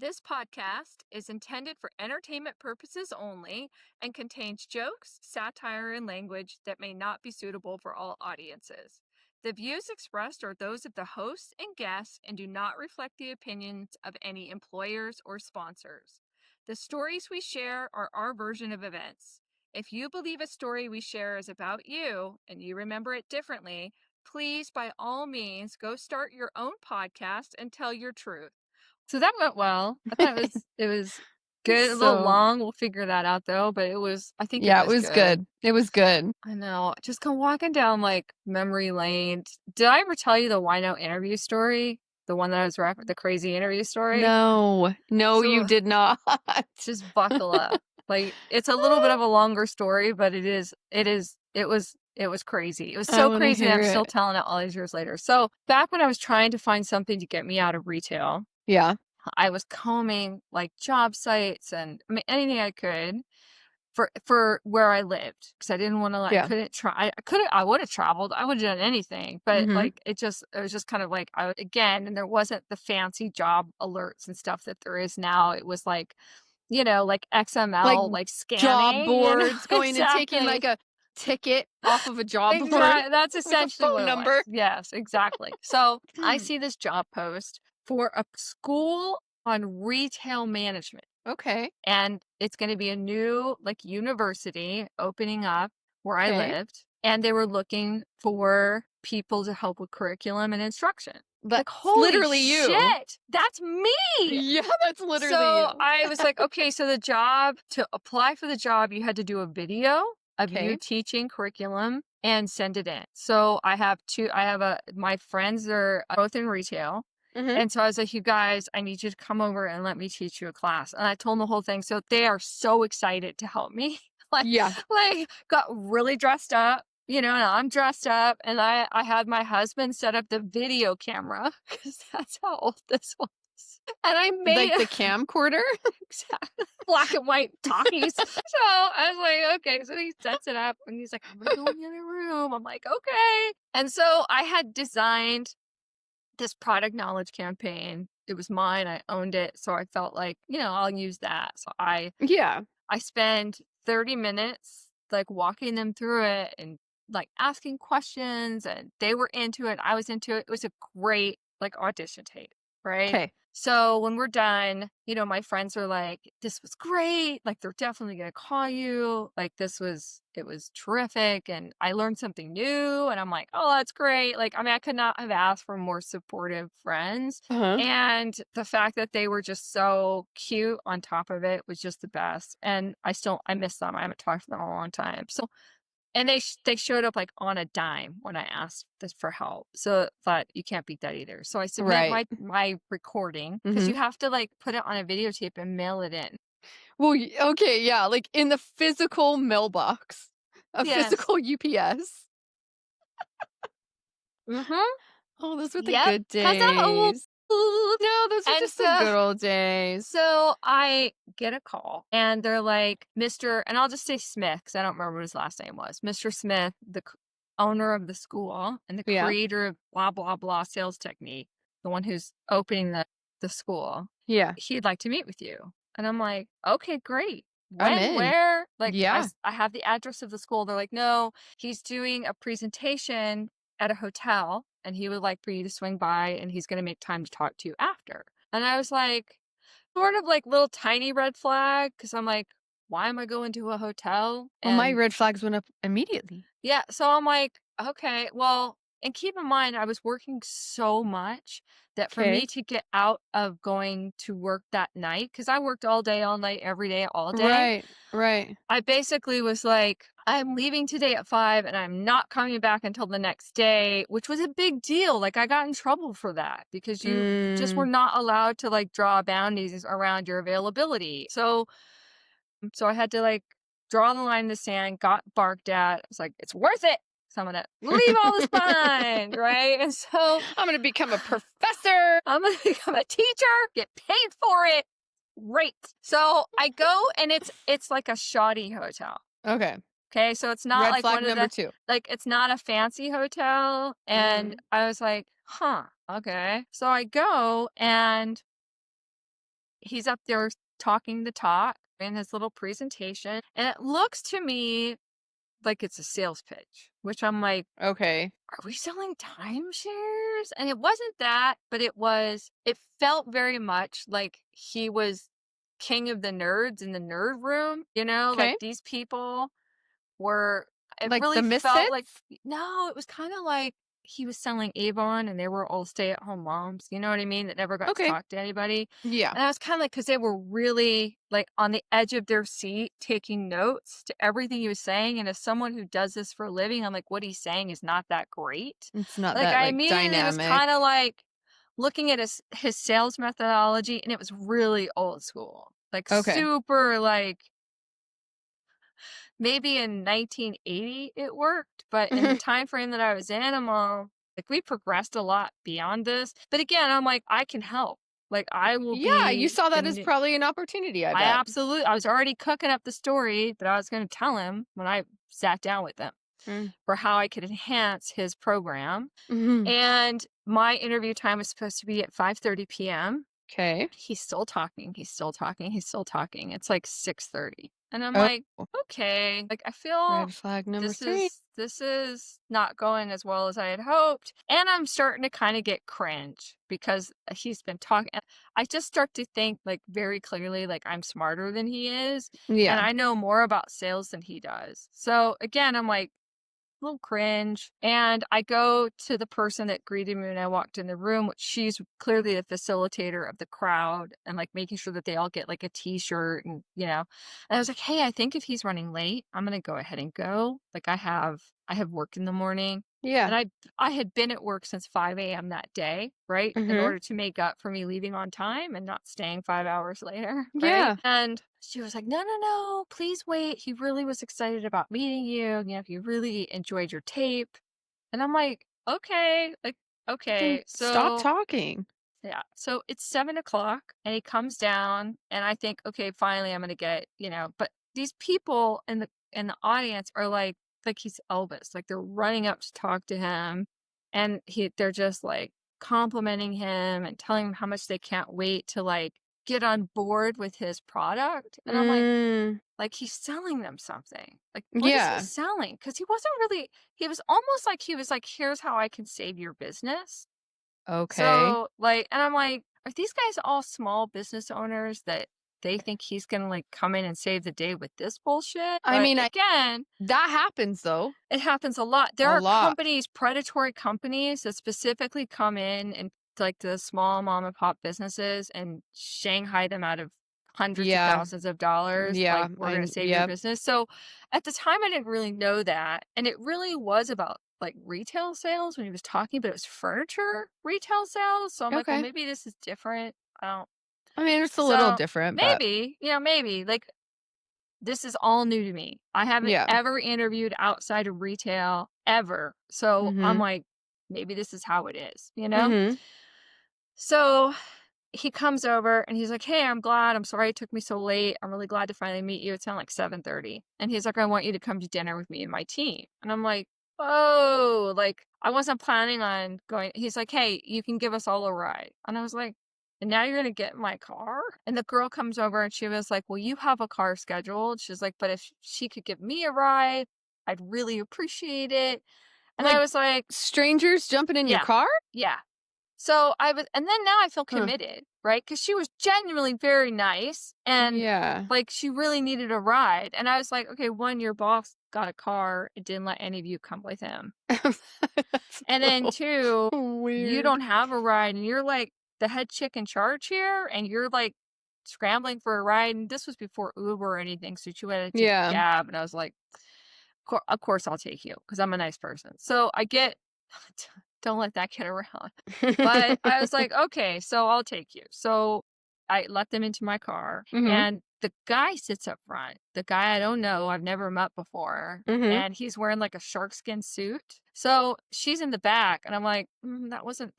This podcast is intended for entertainment purposes only and contains jokes, satire, and language that may not be suitable for all audiences. The views expressed are those of the hosts and guests and do not reflect the opinions of any employers or sponsors. The stories we share are our version of events. If you believe a story we share is about you and you remember it differently, please, by all means, go start your own podcast and tell your truth. So that went well. I thought it was good. A little So, long. We'll figure that out though, but I think it yeah, it was was good. good. It was good. I know. Just go walking down like memory lane. Did I ever tell you the Wino interview story? The one that I was the crazy interview story? No, you So did not. just buckle up. Like it's a little bit of a longer story, but it was crazy. It was I so want to crazy that hear I'm still it. telling it all these years later. So back when I was trying to find something to get me out of retail, Yeah. I was combing like job sites and I mean anything I could for where I lived because I didn't want to Yeah. I would have traveled. I would have done anything, but Mm-hmm. like it was just kind of like again, and there wasn't the fancy job alerts and stuff that there is now. It was like, like Like XML, like job scanning, boards, going and taking exactly. like a ticket off of a job board Exactly. That's with a essentially what phone it was. number. Yes, exactly. So I see this job post for a school on retail management. Okay. And it's going to be a new like university opening up where I Okay. lived. And they were looking for people to help with curriculum and instruction. That's Like, holy literally you. shit, that's me. Yeah, that's literally So you. I was like, okay, so to apply for the job, you had to do a video of you Okay. teaching curriculum and send it in. So my friends are both in retail. Mm-hmm. And so I was like, you guys, I need you to come over and let me teach you a class. And I told them the whole thing. So they are so excited to help me. like, Yeah. like got really dressed up, and I'm dressed up. And I had my husband set up the video camera because that's how old this was. And I made Like the camcorder. black and white talkies. So I was like, okay. So he sets it up and he's like, I'm going to go in the other room. I'm like, okay. And so I had designed this product knowledge campaign. It was mine. I owned it. So I felt like, I'll use that. So Yeah. I spent 30 minutes like walking them through it and like asking questions and they were into it. I was into it. It was a great like audition tape, right? Okay. So when we're done, my friends are like, this was great. Like they're definitely going to call you. Like it was terrific. And I learned something new. And I'm like, oh, that's great. Like, I mean, I could not have asked for more supportive friends. Uh-huh. And the fact that they were just so cute on top of it was just the best. And I miss them. I haven't talked to them in a long time. So, and they showed up like on a dime when I asked this for help. So I thought you can't beat that either. So I submit Right. my recording because Mm-hmm. you have to like put it on a videotape and mail it in. Well, okay, yeah, like in the physical mailbox, a Yes. physical UPS. Mm-hmm. Oh, those were the Yep. good 'Cause I'm old. days. No, those are And just the so good old days. So I get a call and they're like, and I'll just say Smith because I don't remember what his last name was. Mr. Smith, the owner of the school and the Yeah, creator of blah, blah, blah sales technique, the one who's opening the school, yeah, he'd like to meet with you. And I'm like, okay, great. I'm When, in. where? Like, Yeah. I have the address of the school. They're like, no, he's doing a presentation at a hotel and he would like for you to swing by and he's going to make time to talk to you after. And I was like, sort of like little tiny red flag because I'm like, why am I going to a hotel? Well, my And red flags went up immediately. yeah, so I'm like, okay, well, and keep in mind, I was working so much that for me Okay. to get out of going to work that night, because I worked all day, all night, every day, all day, Right, right. I basically was like, I'm leaving today at 5 and I'm not coming back until the next day, which was a big deal. Like I got in trouble for that because you just were Mm, not allowed to like draw boundaries around your availability. So I had to like draw the line in the sand, got barked at. I was like, it's worth it. So I'm gonna leave all this behind, right? And so I'm gonna become a professor. I'm gonna become a teacher, get paid for it. Great. So I go and it's like a shoddy hotel. Okay. Okay, so it's not Red like flag one of number the 2. like it's not a fancy hotel. And Mm-hmm. I was like, huh, okay. So I go and he's up there talking the talk in his little presentation, and it looks to me like it's a sales pitch, which I'm like, Okay. are we selling timeshares? And it wasn't that, but it felt very much like he was king of the nerds in the nerd room, like Okay. these people were, it Like the really felt like, Misfits? no, it was kind of like he was selling Avon and they were all stay at home moms, you know what I mean? That never got to Okay. talk to anybody. Yeah. And I was kind of like, because they were really like on the edge of their seat taking notes to everything he was saying. And as someone who does this for a living, I'm like, what he's saying is not that great. It's not Like that, I like, immediately was kind of dynamic. like looking at his sales methodology and it was really old school. Like Okay. super like maybe in 1980 it worked, but in the time frame that I was in, I'm all like, we progressed a lot beyond this. But again, I'm like, I can help. Like, I will Yeah, you be saw the that as new. probably an opportunity, I I bet. absolutely, I was already cooking up the story that I was going to tell him when I sat down with him Mm. for how I could enhance his program. Mhm. And my interview time was supposed to be at 5:30 p.m. 'Kay. He's still talking, he's still talking, he's still talking. It's like 6:30. And I'm Oh, like, "Okay." Like, I feel red flag number this 3. is not going as well as I had hoped, and I'm starting to kinda get cringe because he's been talking. I just start to think, like, very clearly, like, I'm smarter than he is, and Yeah. I know more about sales than he does. So, again, I'm like, little cringe. And I go to the person that greeted me when I walked in the room, which she's clearly the facilitator of the crowd and like making sure that they all get like a t-shirt and I was like, hey, I think if he's running late, I'm gonna go ahead and go. Like I have work in the morning. Yeah. And I had been at work since 5 a.m. that day, right? In Mhm. order to make up for me leaving on time and not staying 5 hours later, right? Yeah. And she was like, no, no, no, please wait. He really was excited about meeting you. He really enjoyed your tape. And I'm like, okay, like, Then okay. stop So talking. yeah. So it's 7 o'clock and he comes down and I think, okay, finally I'm gonna but these people in the audience are like he's Elvis. Like they're running up to talk to him and they're just like complimenting him and telling him how much they can't wait to like get on board with his product. And I'm Mm. like he's selling them something. Like, what is he Yeah. selling? Because he wasn't really, he was almost like he was like, here's how I can save your business. Okay. So, like, and I'm like, are these guys all small business owners that they think he's gonna like come in and save the day with this bullshit? I But mean, I again, that happens though. it happens a lot. There A are lot. companies, predatory companies that specifically come in and like the small mom and pop businesses and Shanghai them out of hundreds of Yeah. thousands of dollars. Like, Yeah. we're going to I save your yep. business. So at the time, I didn't really know that. And it really was about like retail sales when he was talking, but it was furniture retail sales. So I'm like, well, Okay. maybe this is different. I don't. I mean, it's a little So different, but maybe like this is all new to me. I haven't yeah. ever interviewed outside of retail ever. So I'm Mhm. like, maybe this is how it is? Mhm. So he comes over and he's like, hey, I'm glad. I'm sorry it took me so late. I'm really glad to finally meet you. It's around like 7:30. And he's like, I want you to come to dinner with me and my team. And I'm like, oh, like I wasn't planning on going. He's like, hey, you can give us all a ride. And I was like, and now you're going to get in my car? And the girl comes over and she was like, well, you have a car scheduled. She's like, but if she could give me a ride, I'd really appreciate it. And I Like was like, strangers jumping in your yeah, car? yeah. So and then now I feel Huh. committed, right? Because she was genuinely very nice and Yeah. like she really needed a ride. And I was like, okay, one, your boss got a car and didn't let any of you come with him. That's And a then little two, you weird. don't have a ride and you're like the head chick in charge here and you're like scrambling for a ride. And this was before Uber or anything. So she had to take a Yeah. cab. And I was like, of course I'll take you because I'm a nice person. So I get, don't let that get around. But I was like, "Okay, so I'll take you." So I let them into my car, Mhm. and the guy sits up front. The guy I don't know, I've never met before, Mhm. and he's wearing like a sharkskin suit. So she's in the back, and I'm like,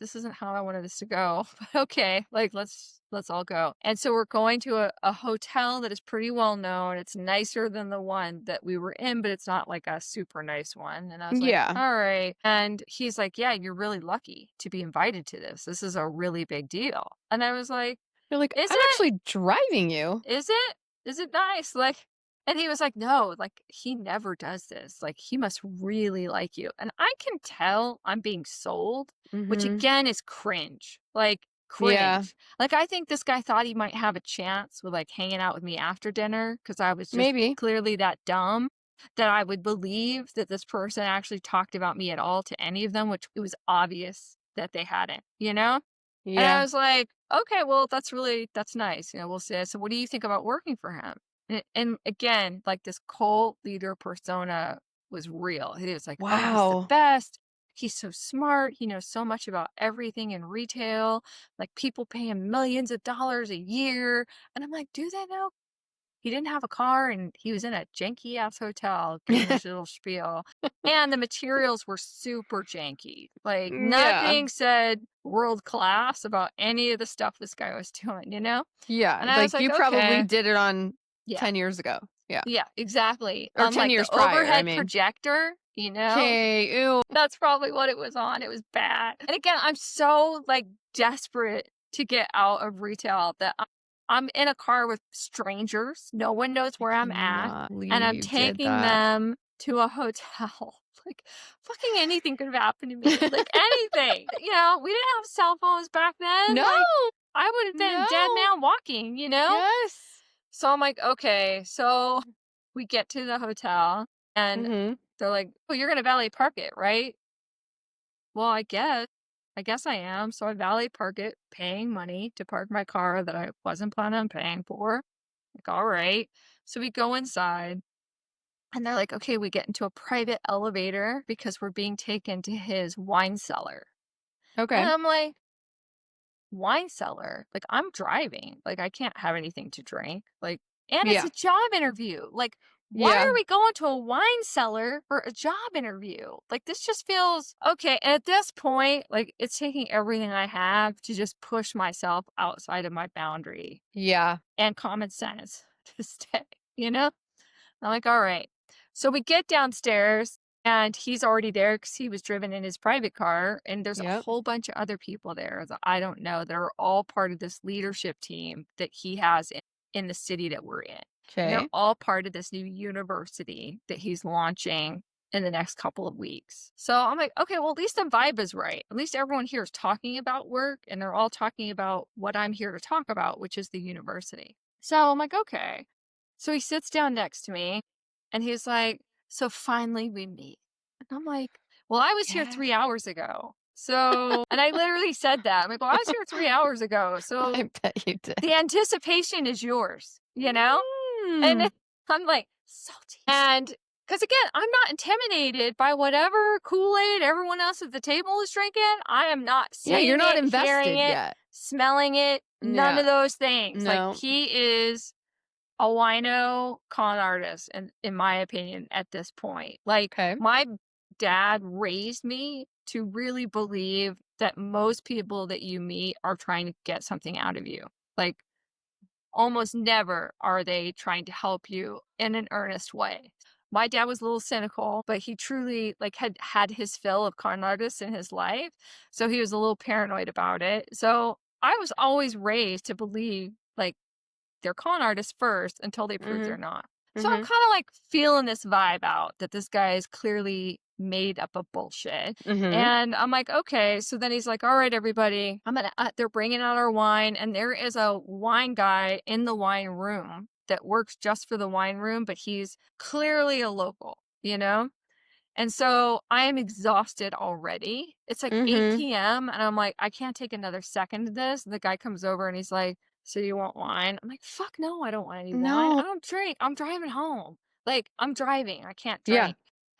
this isn't how I wanted this to go. But okay, like let's all go. And so we're going to a hotel that is pretty well known. It's nicer than the one that we were in, but it's not like a super nice one. And I was like, Yeah. all right. And he's like, yeah, you're really lucky to be invited to this. This is a really big deal. And I was like, You're like, Is "I'm it? actually driving you." Is it? Is it nice? Like, and he was like, "No, like, he never does this. Like, he must really like you." And I can tell I'm being sold, which Mhm. again is cringe. Like, Yeah. cringe. Like, I think this guy thought he might have a chance with like hanging out with me after dinner because I was just Maybe. clearly that dumb that I would believe that this person actually talked about me at all to any of them, which it was obvious that they hadn't, you know? And I Yeah. was like, "Okay, well, that's nice, we'll see." I said, "What do you think about working for him?" And again, like, this cult leader persona was real. He was like, "Oh, he's the Wow. best. He's so smart. He knows so much about everything in retail. Like, people pay him millions of dollars a year." And I'm like, "Do they know?" He didn't have a car, and he was in a janky ass hotel giving this little spiel, and the materials were super janky. Like, Yeah. nothing said world class about any of the stuff this guy was doing, you know? Yeah, And I was like, like, you probably "Okay." did it on Yeah. 10 years ago. Yeah. Yeah, exactly. Or On, 10 like, years the prior, I overhead mean. projector, Okay. Ew. that's probably what it was on. It was bad. And again, I'm so, like, desperate to get out of retail that I'm in a car with strangers. No one knows I where I'm at, cannot and believe I'm you did taking that. them to a hotel. Like, fucking anything could have happened to me. Like, anything. We didn't have cell phones back then. No! Like, I would have been dead No! man walking? Yes! So I'm like, "Okay." So we get to the hotel, and Mhm. they're like, "Oh, you're gonna valet park it, right?" Well, I guess. I guess I am. So I valet park it, paying money to park my car that I wasn't planning on paying for. Like, all right. So we go inside, and they're like, okay, we get into a private elevator because we're being taken to his wine cellar. And Okay. I'm like, wine cellar? Like, I'm driving. Like, I can't have anything to drink. Like, and it's Yeah. a job interview. Like, why Yeah. are we going to a wine cellar for a job interview? Like, this just feels okay. And at this point, like, it's taking everything I have to just push myself outside of my boundary Yeah. and common sense to stay? I'm like, all right. So we get downstairs and he's already there because he was driven in his private car. And there's a Yep. whole bunch of other people there that I don't know. They're all part of this leadership team that he has in the city that we're in. And they're Okay. all part of this new university that he's launching in the next couple of weeks. So I'm like, okay, well, at least the vibe is right. At least everyone here is talking about work and they're all talking about what I'm here to talk about, which is the university. So I'm like, okay. So he sits down next to me and he's like, "So finally we meet." And I'm like, "Well, I was here Yeah. 3 hours ago." So, and I literally said that. I'm like, "Well, I was here 3 hours ago. So I bet you did. the anticipation is yours?" And Mm. I'm like, salty. And because again, I'm not intimidated by whatever Kool-Aid everyone else at the table is drinking. I am not Yeah, you're seeing not it, hearing invested it, yet. smelling it, none Yeah. of those things. Like No. he is a wino con artist in my opinion at this point. Like Okay. my dad raised me to really believe that most people that you meet are trying to get something out of you. Like almost never are they trying to help you in an earnest way. My dad was a little cynical, but he truly like had his fill of con artists in his life, so he was a little paranoid about it. So I was always raised to believe like they're con artists first until they prove they're Mhm. not. So I'm Mhm. kind of like feeling this vibe out that this guy is clearly made up of bullshit. Mhm. And I'm like, okay. So then he's like, all right, everybody, they're bringing out our wine. And there is a wine guy in the wine room that works just for the wine room, but he's clearly a local? And so I am exhausted already. It's like Mhm. 8 PM, and I'm like, "I can't take another second of this." And the guy comes over and he's like, "So you want wine?" I'm like, "Fuck no, I don't want any wine. No. I don't drink. I'm driving home. Like, I'm driving. I can't Yeah. drink."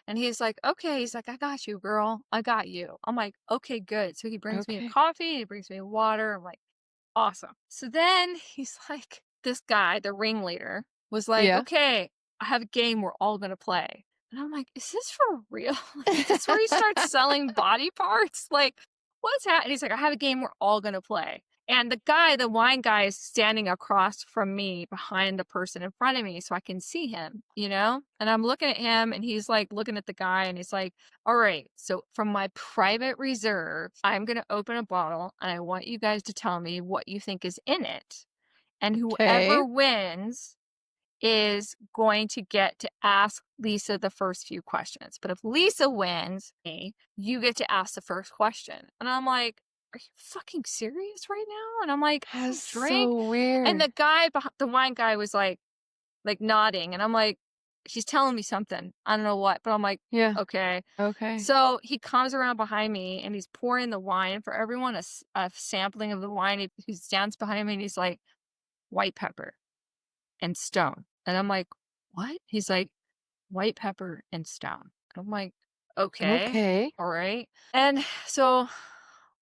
And he's like, "Okay." He's like, "I got you, girl. I got you." I'm like, "Okay, good." So he brings me a Okay. coffee, he brings me water. I'm like, "Awesome." So then he's like, this guy, the ringleader, was like, Yeah. "Okay, I have a game we're all gonna play." And I'm like, "Is this for real? Like, is this where he starts selling body parts? Like, what's happening?" He's like, "I have a game we're all gonna play." And the wine guy is standing across from me behind the person in front of me so I can see him, you know? And I'm looking at him and he's like looking at the guy and he's like, all right, so from my private reserve, I'm going to open a bottle and I want you guys to tell me what you think is in it. And Okay. whoever wins is going to get to ask Lisa the first few questions. But if Lisa wins, you get to ask the first question. And I'm like, are you fucking serious right now? And I'm like, I That's don't drink. so And weird. the guy, the wine guy was like nodding. And I'm like, he's telling me something. I don't know what, but I'm like, Yeah. okay. Okay. So he comes around behind me and he's pouring the wine for everyone, a sampling of the wine. He stands behind me and he's like, white pepper and stone. And I'm like, what? He's like, white pepper and stone. I'm like, okay, Okay. all right. And so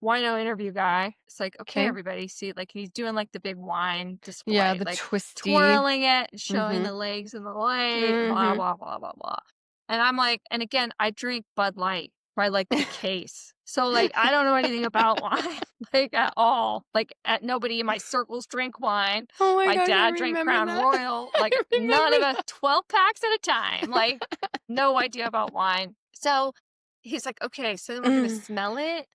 wino interview guy, it's like, okay, Okay. everybody, see, like he's doing like the big wine Yeah, display, the like twisty. twirling it and showing Mhm. the legs in the light, blah, Mhm. blah, blah, blah, blah. And I'm like, and again, I drink Bud Light by like the case. So like I don't know anything about wine like at all. Like nobody in my circles drink wine. Oh my My gosh, I dad drank remember Crown that. Royal, like I none of remember us, that. 12 packs at a time. Like no idea about wine. So he's like, okay, so then we're gonna Mm. smell it.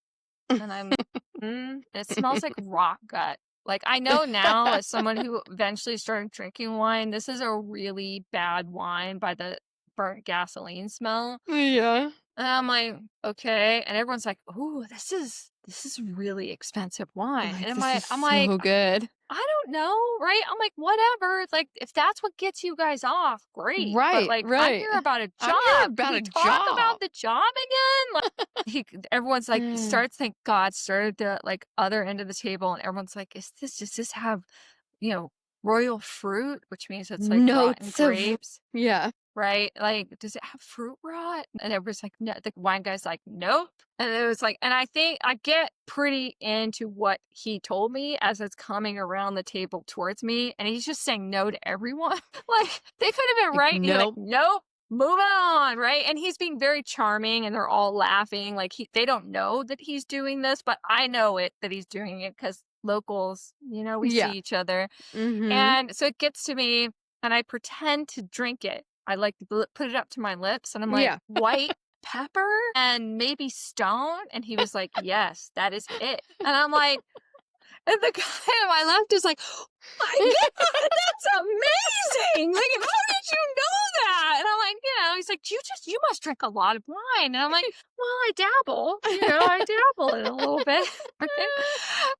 And it smells like rock gut. Like I know now as someone who eventually started drinking wine, this is a really bad wine by the burnt gasoline smell. Yeah. And I'm like, okay. And everyone's like, ooh, this is really expensive wine. Like, And this is I'm like, so good. I don't know, right? I'm like, whatever. Like, if that's what gets you guys off, great. But Right, like, I'm right. here about a I'm here job. Could about we a talk about job. the job again? Like, everyone's like, Mm. starts, thank God, started the like other end of the table, and everyone's like, does this have, you know, royal fruit, which means it's like rotten Notes of grapes? yeah. Right? Like, does it have fruit rot? And everybody's like, no. The wine guy's like, nope. And it was like, and I think I get pretty into what he told me as it's coming around the table towards me. And he's just saying no to everyone. Like, they could have been Like, right. And he's like, nope. nope. Moving on, right? And he's being very charming and they're all laughing. Like they don't know that he's doing this, but I know it that he's doing it because locals, we see Yeah. each other. Mhm. And so it gets to me and I pretend to drink it. I like put it up to my lips and I'm like, Yeah. white pepper and maybe stone. And he was like, yes, that is it. And I'm like, and the guy on my left is like, oh my God, that's amazing. Like, how did you know that? And I'm like, he's like, you must drink a lot of wine. And I'm like, well, I dabble, I dabble in it a little bit. And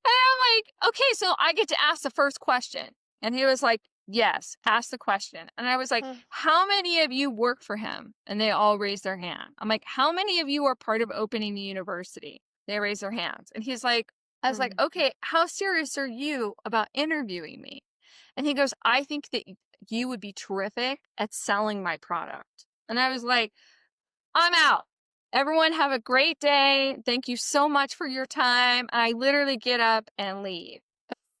I'm like, okay, so I get to ask the first question. And he was like, yes, ask the question. And I was like, how many of you work for him? And they all raised their hand. I'm like, how many of you are part of opening the university? They raised their hands. And he's like, I was like, Mm. okay, how serious are you about interviewing me? And he goes, I think that you would be terrific at selling my product. And I was like, I'm out. Everyone have a great day. Thank you so much for your time. And I literally get up and leave.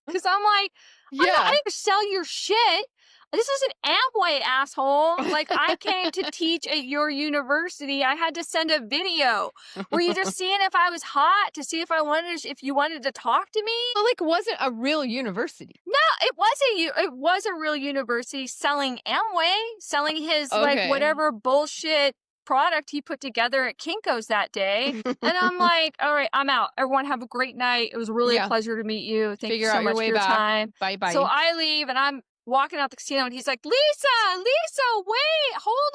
Because I'm like, I Yeah. didn't sell your shit. This is an Amway, asshole. Like, I came to teach at your university. I had to send a video. Were you just seeing if I was hot to see if if you wanted to talk to me? So, like, wasn't a real university. No, it was a real university selling Amway, selling his like Okay. whatever bullshit product he put together at Kinko's that day. And I'm like, all right, I'm out. Everyone have a great night. It was really a Yeah. pleasure to meet you. Thank you Figure so out your much for way your back. time. So Bye-bye. I leave and I'm walking out the casino and he's like, Lisa, wait, hold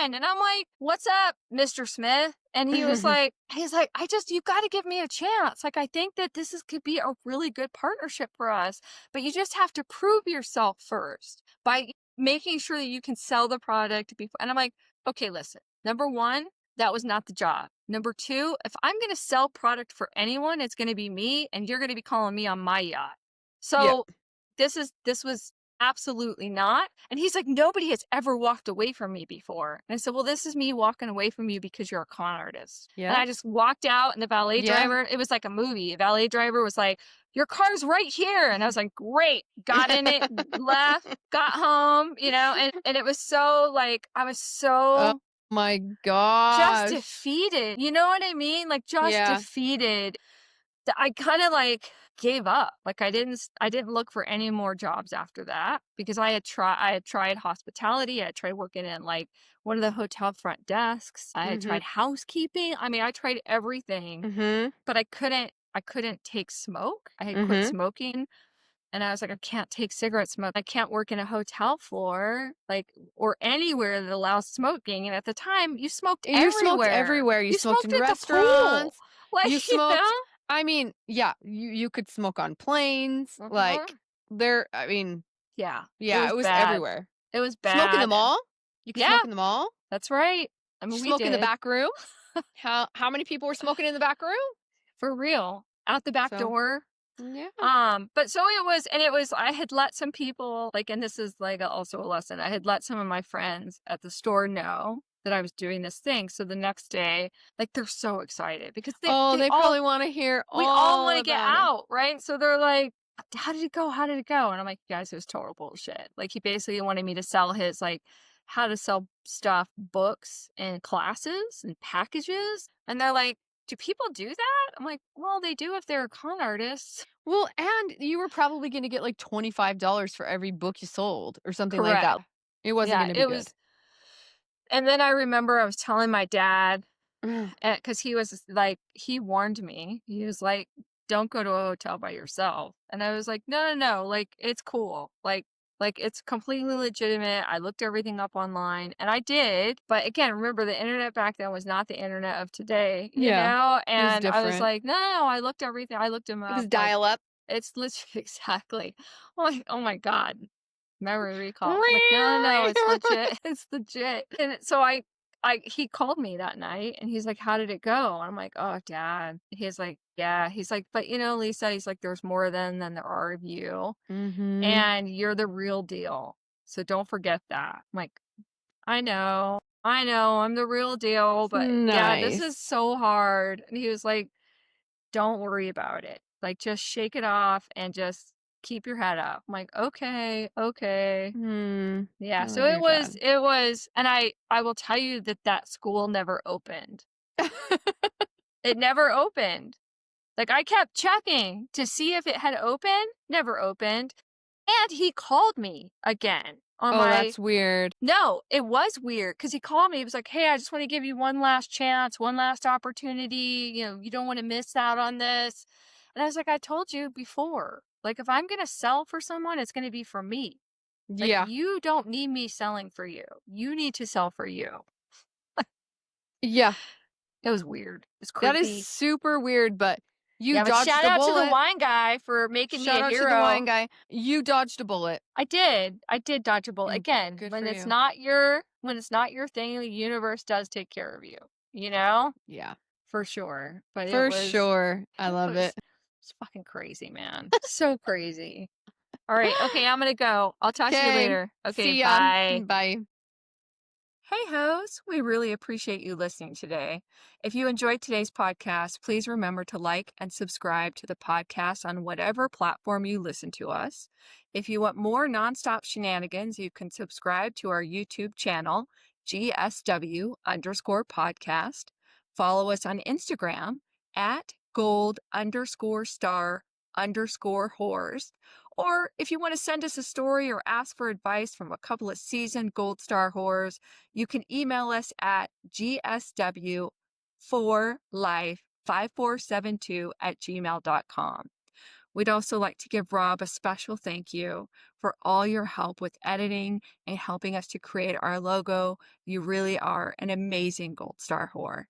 on. And I'm like, what's up, Mr. Smith? And he's like, you got to give me a chance. Like, I think that could be a really good partnership for us, but you just have to prove yourself first by making sure that you can sell the product before. And I'm like, okay, listen, number one, that was not the job. Number two, if I'm going to sell product for anyone, it's going to be me and you're going to be calling me on my yacht. Yeah. So this was absolutely not. And he's like, nobody has ever walked away from me before. And I said, well, this is me walking away from you because you're a con artist. And Yeah. I just walked out and the valet Yeah. driver, it was like a movie. The valet driver was like, your car's right here. And I was like, great. Got in it, left, got home, and it was so like, I was Oh so my just gosh. defeated. You know what I mean? Like just Yeah. defeated. I kinda, like, gave up. Like, I didn't look for any more jobs after that because I had tried hospitality, I had tried working in, like, one of the hotel front desks, I had Mhm. tried housekeeping, I mean, I tried everything, Mhm. but I couldn't take smoke. I had quit Mhm. smoking, and I was like, "I can't take cigarette smoke. I can't work in a hotel floor, like, or anywhere that allows smoking," and at the time, you smoked You smoked everywhere. everywhere. You You smoked smoked in at the pool. restaurants. You Like, you know? smoked I mean, yeah, you could smoke on planes, like, Mhm. there I mean, Yeah, it yeah, was it was bad. everywhere. It was Smoke in the bad, and mall? You could yeah, smoke in the mall? that's right. I You mean, we smoke in the did. back room? How many people were smoking in the back room? For real. Out the back So, door. yeah. But so it was I had let some people, like, and this is, like, also a lesson, I had let some of my friends at the store know that I was doing this thing, so the next day, like, they're so excited because Oh, they probably wanna hear we all all wanna get about it. out, right? So they're like, "How did it go? How did it go?" And I'm like, "You guys, it was total bullshit." Like, he basically wanted me to sell his, like, how to sell stuff, books, and classes, and packages, and they're like, "Do people do that?" I'm like, "Well, they do if they're con artists." Well, and you were probably gonna get, like, $25 for every book you sold or something like that. Correct. It wasn't Yeah, gonna be it good. was and then I remember I was telling my dad, because he was like he warned me. He was like, "Don't go to a hotel by yourself." And I was like, "No, no, no, like, it's cool. Like, it's completely legitimate. I looked everything up online." And I did, but again, remember the internet back then was not the internet of today, you Yeah. know? It was And I was different. like, "No, no, no, I looked everything I looked him It up, was like, dial-up. it's lit exactly." Oh my god. Memory recall. I'm like, "No, no, no, it's legit. It's legit." And so I he called me that night and he's like, "How did it go?" And I'm like, "Oh, dad." He's like, "Yeah." He's like, "But you know, Lisa," he's like, "there's more than there are of you, Mhm. and you're the real deal. So don't forget that." I'm like, I know, I'm the real deal, but yeah, this is Nice. so hard." And he was like, "Don't worry about it. Like, just shake it off and just keep your head up." I'm like, "Okay, okay." Hmm. Yeah, I so love your dad. it was and I will tell you that that school never opened. It never opened. Like, I kept checking to see if it had opened, never opened, and he called me again on Oh, my that's weird. no, it was weird because he called me, he was like, "Hey, I just wanna give you one last chance, one last opportunity, you know, you don't wanna miss out on this." And I was like, "I told you before, like, if I'm gonna sell for someone, it's gonna be for me. Like, Yeah. you don't need me selling for you. You need to sell for you." Yeah. It was weird. It's That is creepy. super weird, but you Yeah, but dodged shout the out to the bullet. wine guy for making me Shout a out to the wine hero. guy. You dodged a bullet, I did. I did dodge a bullet. and Again, good for you. when it's not your thing, the universe does take care of you, you know? Yeah. For sure. But For sure. I it love it. it's fucking crazy, man. So crazy. All right. Okay, I'm gonna go. I'll talk to you Okay. later. Okay, See ya. bye. Bye. Hey, hoes, we really appreciate you listening today. If you enjoyed today's podcast, please remember to like and subscribe to the podcast on whatever platform you listen to us. If you want more nonstop shenanigans, you can subscribe to our YouTube channel, GSW underscore podcast. Follow us on Instagram at gold underscore star underscore whores. Or if you want to send us a story or ask for advice from a couple of seasoned gold star whores, you can email us at gsw4life5472@gmail.com. We'd also like to give Rob a special thank you for all your help with editing and helping us to create our logo. You really are an amazing gold star whore.